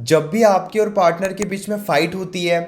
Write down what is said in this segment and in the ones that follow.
जब भी आपके और पार्टनर के बीच में फाइट होती है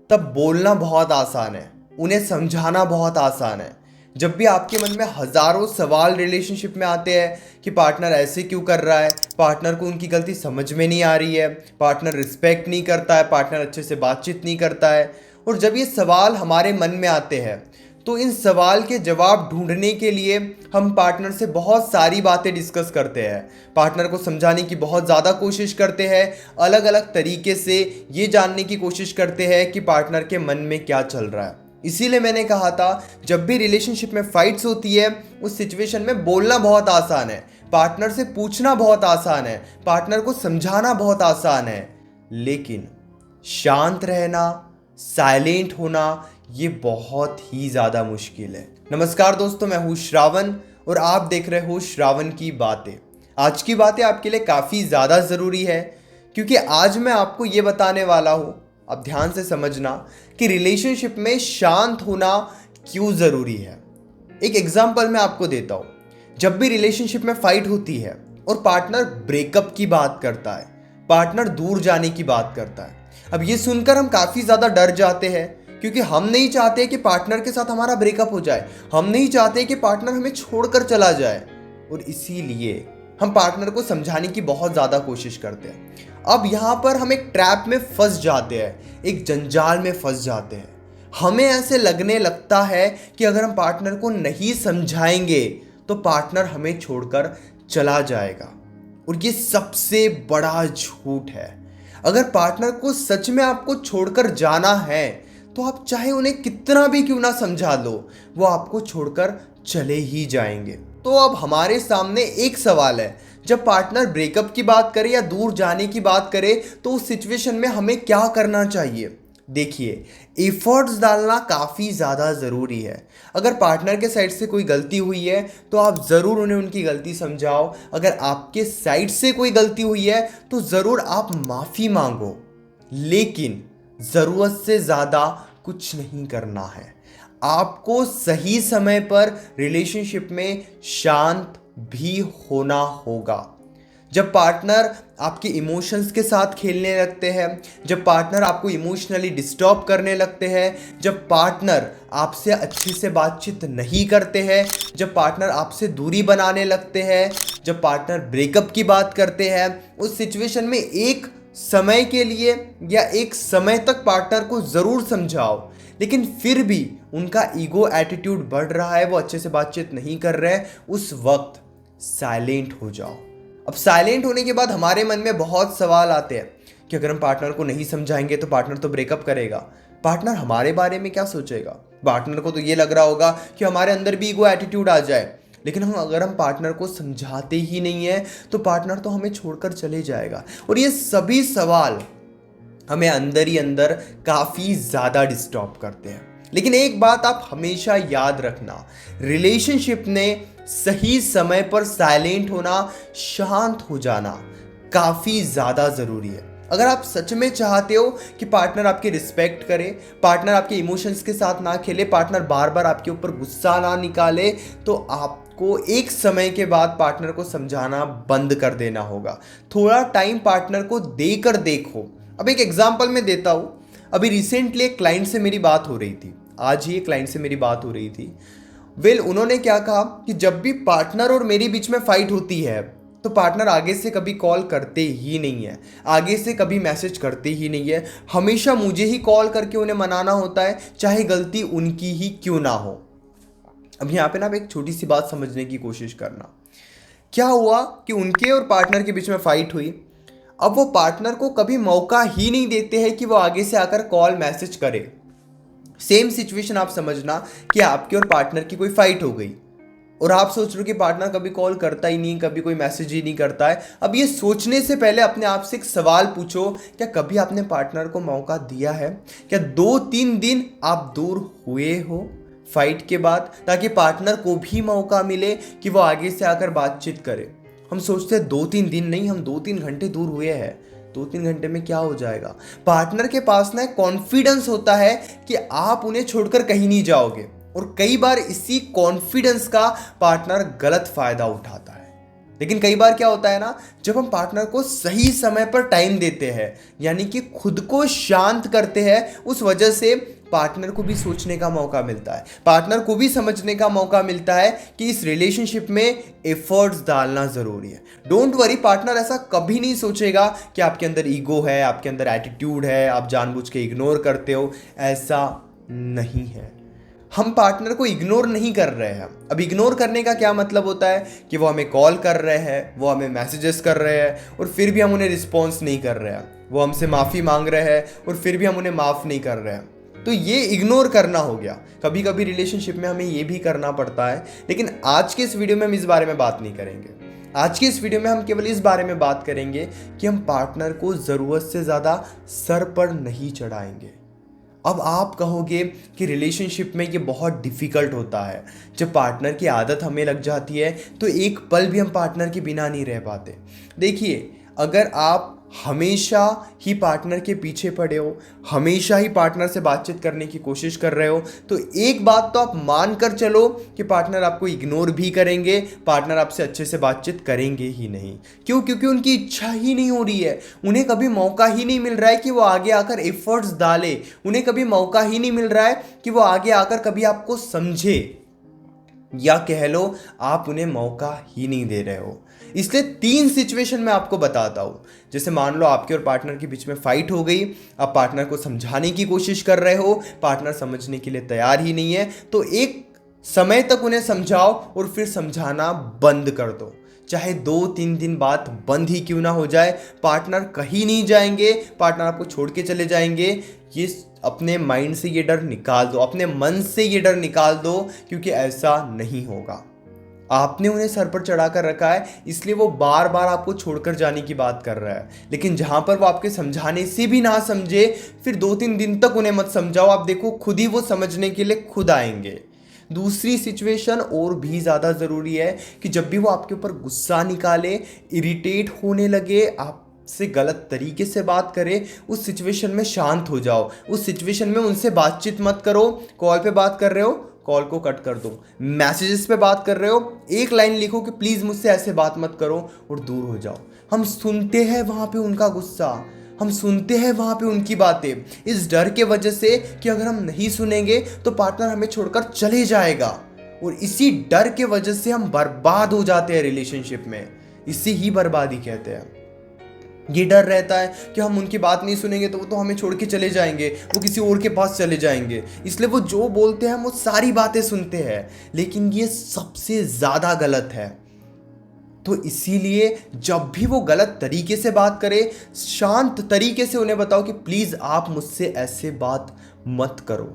तब बोलना बहुत आसान है, उन्हें समझाना बहुत आसान है। जब भी आपके मन में हजारों सवाल रिलेशनशिप में आते हैं कि पार्टनर ऐसे क्यों कर रहा है, पार्टनर को उनकी गलती समझ में नहीं आ रही है, पार्टनर रिस्पेक्ट नहीं करता है, पार्टनर अच्छे से बातचीत नहीं करता है, और जब ये सवाल हमारे मन में आते हैं तो इन सवाल के जवाब ढूंढने के लिए हम पार्टनर से बहुत सारी बातें डिस्कस करते हैं, पार्टनर को समझाने की बहुत ज़्यादा कोशिश करते हैं, अलग अलग तरीके से ये जानने की कोशिश करते हैं कि पार्टनर के मन में क्या चल रहा है। इसीलिए मैंने कहा था, जब भी रिलेशनशिप में फाइट्स होती है उस सिचुएशन में बोलना बहुत आसान है, पार्टनर से पूछना बहुत आसान है, पार्टनर को समझाना बहुत आसान है, लेकिन शांत रहना, साइलेंट होना, ये बहुत ही ज़्यादा मुश्किल है। नमस्कार दोस्तों, मैं हूँ श्रावण और आप देख रहे हो श्रावण की बातें। आज की बातें आपके लिए काफ़ी ज़्यादा ज़रूरी है क्योंकि आज मैं आपको ये बताने वाला हूँ, आप ध्यान से समझना, कि रिलेशनशिप में शांत होना क्यों ज़रूरी है। एक एग्जाम्पल मैं आपको देता हूँ। जब भी रिलेशनशिप में फाइट होती है और पार्टनर ब्रेकअप की बात करता है, पार्टनर दूर जाने की बात करता है, अब ये सुनकर हम काफ़ी ज़्यादा डर जाते हैं क्योंकि हम नहीं चाहते कि पार्टनर के साथ हमारा ब्रेकअप हो जाए, हम नहीं चाहते कि पार्टनर हमें छोड़कर चला जाए, और इसीलिए हम पार्टनर को समझाने की बहुत ज़्यादा कोशिश करते हैं। अब यहाँ पर हम एक ट्रैप में फंस जाते हैं, एक जंजाल में फंस जाते हैं। हमें ऐसे लगने लगता है कि अगर हम पार्टनर को नहीं समझाएंगे तो पार्टनर हमें छोड़कर चला जाएगा, और ये सबसे बड़ा झूठ है। अगर पार्टनर को सच में आपको छोड़कर जाना है तो आप चाहे उन्हें कितना भी क्यों ना समझा लो, वो आपको छोड़कर चले ही जाएंगे। तो अब हमारे सामने एक सवाल है, जब पार्टनर ब्रेकअप की बात करे या दूर जाने की बात करे तो उस सिचुएशन में हमें क्या करना चाहिए। देखिए, एफर्ट्स डालना काफ़ी ज़्यादा ज़रूरी है। अगर पार्टनर के साइड से कोई गलती हुई है तो आप ज़रूर उन्हें उनकी गलती समझाओ। अगर आपके साइड से कोई गलती हुई है तो ज़रूर आप माफ़ी मांगो, लेकिन ज़रूरत से ज़्यादा कुछ नहीं करना है। आपको सही समय पर रिलेशनशिप में शांत भी होना होगा। जब पार्टनर आपके इमोशंस के साथ खेलने लगते हैं, जब पार्टनर आपको इमोशनली डिस्टर्ब करने लगते हैं, जब पार्टनर आपसे अच्छे से बातचीत नहीं करते हैं, जब पार्टनर आपसे दूरी बनाने लगते हैं, जब पार्टनर ब्रेकअप की बात करते हैं, उस सिचुएशन में एक समय के लिए या एक समय तक पार्टनर को ज़रूर समझाओ, लेकिन फिर भी उनका ईगो एटीट्यूड बढ़ रहा है, वो अच्छे से बातचीत नहीं कर रहे हैं, उस वक्त साइलेंट हो जाओ। अब साइलेंट होने के बाद हमारे मन में बहुत सवाल आते हैं कि अगर हम पार्टनर को नहीं समझाएंगे तो पार्टनर तो ब्रेकअप करेगा, पार्टनर हमारे बारे में क्या सोचेगा, पार्टनर को तो ये लग रहा होगा कि हमारे अंदर भी ईगो एटीट्यूड आ जाए। लेकिन अगर हम पार्टनर को समझाते ही नहीं है तो पार्टनर तो हमें छोड़कर चले जाएगा। और ये सभी सवाल हमें अंदर ही अंदर काफ़ी ज़्यादा डिस्टर्ब करते हैं। लेकिन एक बात आप हमेशा याद रखना, रिलेशनशिप में सही समय पर साइलेंट होना, शांत हो जाना काफ़ी ज़्यादा ज़रूरी है। अगर आप सच में चाहते हो कि पार्टनर आपकी रिस्पेक्ट करे, पार्टनर आपके इमोशंस के साथ ना खेले, पार्टनर बार बार आपके ऊपर गुस्सा ना निकाले, तो आपको एक समय के बाद पार्टनर को समझाना बंद कर देना होगा। थोड़ा टाइम पार्टनर को देकर देखो। अब एक एग्जांपल मैं देता हूँ। अभी रिसेंटली एक क्लाइंट से मेरी बात हो रही थी, आज ही एक क्लाइंट से मेरी बात हो रही थी। उन्होंने क्या कहा कि जब भी पार्टनर और मेरे बीच में फाइट होती है तो पार्टनर आगे से कभी कॉल करते ही नहीं है, आगे से कभी मैसेज करते ही नहीं है, हमेशा मुझे ही कॉल करके उन्हें मनाना होता है, चाहे गलती उनकी ही क्यों ना हो। अब यहाँ पे ना एक छोटी सी बात समझने की कोशिश करना। क्या हुआ कि उनके और पार्टनर के बीच में फाइट हुई। अब वो पार्टनर को कभी मौका ही नहीं देते हैं कि वो आगे से आकर कॉल मैसेज करे। सेम सिचुएशन आप समझना कि आपके और पार्टनर की कोई फाइट हो गई और आप सोच रहे हो कि पार्टनर कभी कॉल करता ही नहीं, कभी कोई मैसेज ही नहीं करता है। अब ये सोचने से पहले अपने आप से एक सवाल पूछो, क्या कभी आपने पार्टनर को मौका दिया है? क्या 2-3 दिन आप दूर हुए हो फाइट के बाद, ताकि पार्टनर को भी मौका मिले कि वो आगे से आकर बातचीत करे? हम सोचते हैं 2-3 दिन नहीं, हम 2-3 घंटे दूर हुए हैं। 2-3 घंटे में क्या हो जाएगा? पार्टनर के पास ना कॉन्फिडेंस होता है कि आप उन्हें छोड़कर कहीं नहीं जाओगे, और कई बार इसी कॉन्फिडेंस का पार्टनर गलत फायदा उठाता है। लेकिन कई बार क्या होता है ना, जब हम पार्टनर को सही समय पर टाइम देते हैं, यानी कि खुद को शांत करते हैं, उस वजह से पार्टनर को भी सोचने का मौका मिलता है, पार्टनर को भी समझने का मौका मिलता है कि इस रिलेशनशिप में एफर्ट्स डालना ज़रूरी है। डोंट वरी, पार्टनर ऐसा कभी नहीं सोचेगा कि आपके अंदर ईगो है, आपके अंदर एटीट्यूड है, आप जानबूझ के इग्नोर करते हो। ऐसा नहीं है। हम पार्टनर को इग्नोर नहीं कर रहे हैं। अब इग्नोर करने का क्या मतलब होता है कि वो हमें कॉल कर रहे हैं, वो हमें मैसेजेस कर रहे हैं और फिर भी हम उन्हें रिस्पॉन्स नहीं कर रहे हैं, वो हमसे माफ़ी मांग रहे हैं और फिर भी हम उन्हें माफ़ नहीं कर रहे हैं, तो ये इग्नोर करना हो गया। कभी कभी रिलेशनशिप में हमें ये भी करना पड़ता है, लेकिन आज के इस वीडियो में हम इस बारे में बात नहीं करेंगे। आज की इस वीडियो में हम केवल इस बारे में बात करेंगे कि हम पार्टनर को ज़रूरत से ज़्यादा सर पर नहीं चढ़ाएंगे। अब आप कहोगे कि रिलेशनशिप में ये बहुत डिफ़िकल्ट होता है, जब पार्टनर की आदत हमें लग जाती है तो एक पल भी हम पार्टनर के बिना नहीं रह पाते। देखिए, अगर आप हमेशा ही पार्टनर के पीछे पड़े हो, हमेशा ही पार्टनर से बातचीत करने की कोशिश कर रहे हो, तो एक बात तो आप मान कर चलो कि पार्टनर आपको इग्नोर भी करेंगे, पार्टनर आपसे अच्छे से बातचीत करेंगे ही नहीं। क्यों? क्योंकि उनकी इच्छा ही नहीं हो रही है, उन्हें कभी मौका ही नहीं मिल रहा है कि वो आगे आकर एफर्ट्स डाले, उन्हें कभी मौका ही नहीं मिल रहा है कि वो आगे आकर कभी आपको समझे, या कह लो आप उन्हें मौका ही नहीं दे रहे हो। इसलिए 3 सिचुएशन मैं आपको बताता हूं। जैसे मान लो आपके और पार्टनर के बीच में फाइट हो गई, आप पार्टनर को समझाने की कोशिश कर रहे हो, पार्टनर समझने के लिए तैयार ही नहीं है, तो एक समय तक उन्हें समझाओ और फिर समझाना बंद कर दो। चाहे 2-3 दिन बाद बंद ही क्यों ना हो जाए, पार्टनर कहीं नहीं जाएंगे, पार्टनर आपको छोड़ के चले जाएंगे। ये अपने माइंड से ये डर निकाल दो, अपने मन से ये डर निकाल दो, क्योंकि ऐसा नहीं होगा। आपने उन्हें सर पर चढ़ा कर रखा है, इसलिए वो बार बार आपको छोड़कर जाने की बात कर रहा है। लेकिन जहां पर वो आपके समझाने से भी ना समझे, फिर 2-3 दिन तक उन्हें मत समझाओ, आप देखो खुद ही वो समझने के लिए खुद आएंगे। दूसरी सिचुएशन और भी ज़्यादा ज़रूरी है कि जब भी वो आपके ऊपर गुस्सा निकाले, इरिटेट होने लगे, आपसे गलत तरीके से बात करे, उस सिचुएशन में शांत हो जाओ। उस सिचुएशन में उनसे बातचीत मत करो। कॉल पे बात कर रहे हो, कॉल को कट कर दो। मैसेजेस पे बात कर रहे हो, एक लाइन लिखो कि प्लीज़ मुझसे ऐसे बात मत करो और दूर हो जाओ। हम सुनते हैं वहाँ पे उनका गुस्सा, हम सुनते हैं वहाँ पे उनकी बातें, इस डर के वजह से कि अगर हम नहीं सुनेंगे तो पार्टनर हमें छोड़कर चले जाएगा, और इसी डर के वजह से हम बर्बाद हो जाते हैं रिलेशनशिप में। इसे ही बर्बादी कहते हैं। ये डर रहता है कि हम उनकी बात नहीं सुनेंगे तो वो तो हमें छोड़ के चले जाएंगे, वो किसी और के पास चले जाएंगे, इसलिए वो जो बोलते हैं हम वो सारी बातें सुनते हैं। लेकिन ये सबसे ज़्यादा गलत है। तो इसीलिए जब भी वो गलत तरीके से बात करे, शांत तरीके से उन्हें बताओ कि प्लीज़ आप मुझसे ऐसे बात मत करो,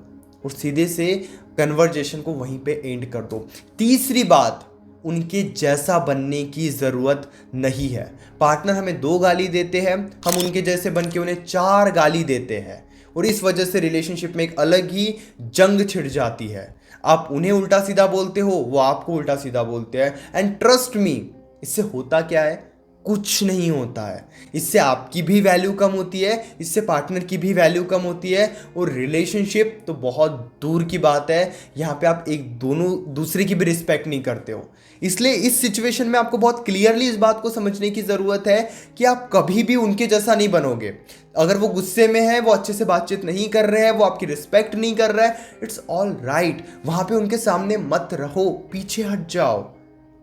और सीधे से कन्वर्जेशन को वहीं पे एंड कर दो। तीसरी बात, उनके जैसा बनने की ज़रूरत नहीं है। पार्टनर हमें 2 गाली देते हैं, हम उनके जैसे बन के उन्हें 4 गाली देते हैं, और इस वजह से रिलेशनशिप में एक अलग ही जंग छिड़ जाती है। आप उन्हें उल्टा सीधा बोलते हो, वो आपको उल्टा सीधा बोलते हैं। एंड ट्रस्ट मी, इससे होता क्या है? कुछ नहीं होता है। इससे आपकी भी वैल्यू कम होती है, इससे पार्टनर की भी वैल्यू कम होती है, और रिलेशनशिप तो बहुत दूर की बात है, यहाँ पे आप एक दोनों दूसरे की भी रिस्पेक्ट नहीं करते हो। इसलिए इस सिचुएशन में आपको बहुत क्लियरली इस बात को समझने की ज़रूरत है कि आप कभी भी उनके जैसा नहीं बनोगे। अगर वो गुस्से में है, वो अच्छे से बातचीत नहीं कर रहे हैं, वो आपकी रिस्पेक्ट नहीं कर रहा है, इट्स ऑल राइट। वहाँ पे उनके सामने मत रहो, पीछे हट जाओ,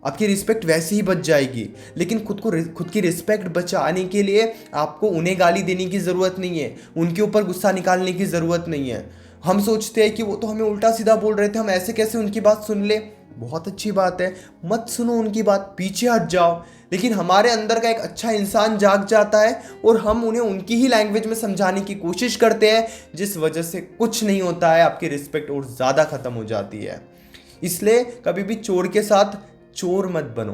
आपकी रिस्पेक्ट वैसे ही बच जाएगी। लेकिन खुद की रिस्पेक्ट बचाने के लिए आपको उन्हें गाली देने की ज़रूरत नहीं है, उनके ऊपर गुस्सा निकालने की ज़रूरत नहीं है। हम सोचते हैं कि वो तो हमें उल्टा सीधा बोल रहे थे, हम ऐसे कैसे उनकी बात सुन ले। बहुत अच्छी बात है, मत सुनो उनकी बात, पीछे हट जाओ। लेकिन हमारे अंदर का एक अच्छा इंसान जाग जाता है और हम उन्हें उनकी ही लैंग्वेज में समझाने की कोशिश करते हैं, जिस वजह से कुछ नहीं होता है, आपकी रिस्पेक्ट और ज़्यादा ख़त्म हो जाती है। इसलिए कभी भी चोर के साथ चोर मत बनो।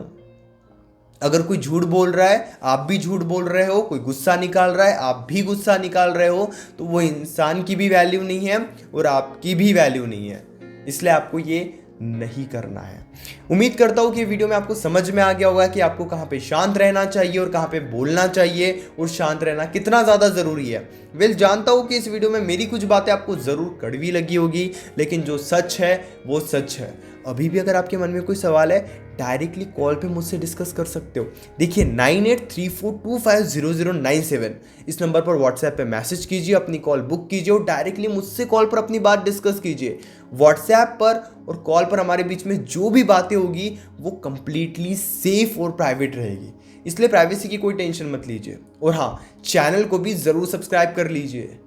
अगर कोई झूठ बोल रहा है, आप भी झूठ बोल रहे हो, कोई गुस्सा निकाल रहा है, आप भी गुस्सा निकाल रहे हो, तो वो इंसान की भी वैल्यू नहीं है और आपकी भी वैल्यू नहीं है। इसलिए आपको ये नहीं करना है। उम्मीद करता हूँ कि ये वीडियो में आपको समझ में आ गया होगा कि आपको कहाँ पे शांत रहना चाहिए और कहाँ पे बोलना चाहिए और शांत रहना कितना ज़्यादा ज़रूरी है। जानता हूँ कि इस वीडियो में मेरी कुछ बातें आपको ज़रूर कड़वी लगी होगी, लेकिन जो सच है वो सच है। अभी भी अगर आपके मन में कोई सवाल है, डायरेक्टली कॉल पे मुझसे डिस्कस कर सकते हो। देखिए 9834250097 इस नंबर पर व्हाट्सएप पे मैसेज कीजिए, अपनी कॉल बुक कीजिए और डायरेक्टली मुझसे कॉल पर अपनी बात डिस्कस कीजिए। व्हाट्सएप पर और कॉल पर हमारे बीच में जो भी बातें होगी वो कंप्लीटली सेफ और प्राइवेट रहेगी, इसलिए प्राइवेसी की कोई टेंशन मत लीजिए। और हाँ, चैनल को भी ज़रूर सब्सक्राइब कर लीजिए।